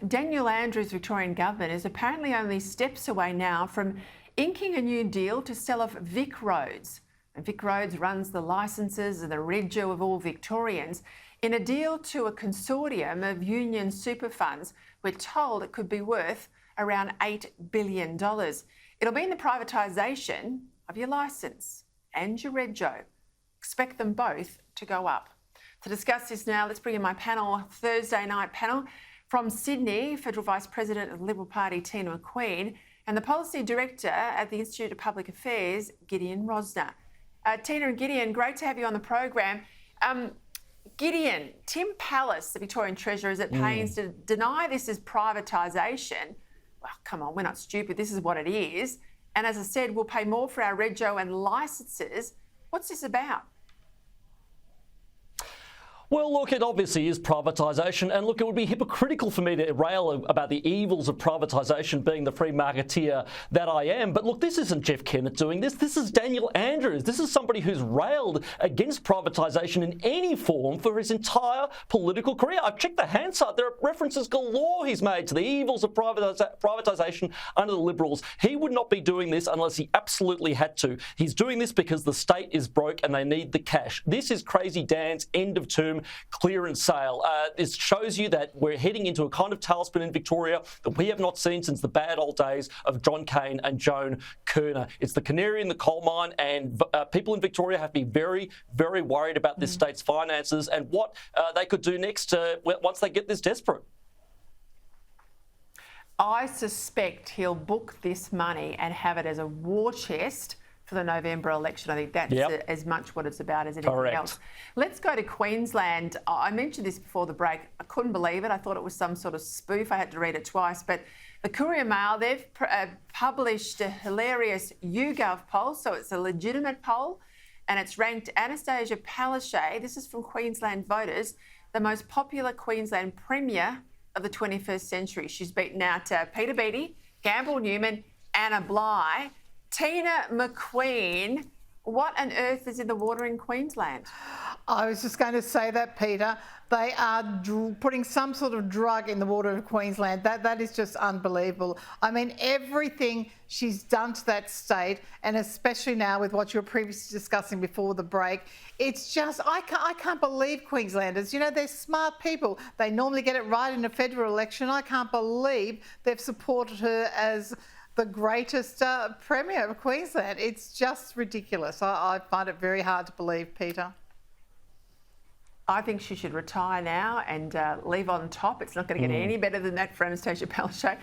Daniel Andrews' Victorian government is apparently only steps away now from inking a new deal to sell off Vic Roads. And Vic Roads runs the licences and the rego of all Victorians in a deal to a consortium of union super funds. We're told it could be worth around $8 billion. It'll mean the privatisation of your licence and your rego. Expect them both to go up. To discuss this now, let's bring in my panel, Thursday night panel. From Sydney, Federal Vice President of the Liberal Party, Tina McQueen, and the Policy Director at the Institute of Public Affairs, Gideon Rosner. Tina and Gideon, great to have you on the program. Gideon, Tim Pallas, the Victorian Treasurer, is at pains to deny this is privatisation. Well, come on, we're not stupid. This is what it is. And as I said, we'll pay more for our rego and licences. What's this about? Well, look, it obviously is privatisation. And look, it would be hypocritical for me to rail about the evils of privatisation being the free marketeer that I am. But look, this isn't Jeff Kennett doing this. This is Daniel Andrews. This is somebody who's railed against privatisation in any form for his entire political career. I've checked the Hansard. There are references galore he's made to the evils of privatisation under the Liberals. He would not be doing this unless he absolutely had to. He's doing this because the state is broke and they need the cash. This is Crazy Dan's end of term clearance sale. This shows you that we're heading into a kind of tailspin in Victoria that we have not seen since the bad old days of John Cain and Joan Kirner. It's the canary in the coal mine, and people in Victoria have to be very, very worried about this state's finances and what they could do next once they get this desperate. I suspect he'll book this money and have it as a war chest for the November election. I think that's as much what it's about as anything else. Let's go to Queensland. I mentioned this before the break. I couldn't believe it. I thought it was some sort of spoof. I had to read it twice. But the Courier-Mail, they've published a hilarious YouGov poll, so it's a legitimate poll, and it's ranked Annastacia Palaszczuk, this is from Queensland voters, the most popular Queensland Premier of the 21st century. She's beaten out Peter Beattie, Campbell Newman, Anna Bligh. Tina McQueen, what on earth is in the water in Queensland? I was just going to say that, Peter. They are putting some sort of drug in the water of Queensland. That is just unbelievable. I mean, everything she's done to that state, and especially now with what you were previously discussing before the break, it's just, I can't believe Queenslanders. You know, they're smart people. They normally get it right in a federal election. I can't believe they've supported her as the greatest Premier of Queensland. It's just ridiculous. I find it very hard to believe, Peter. I think she should retire now and leave on top. It's not going to get any better than that for Annastacia Palaszczuk.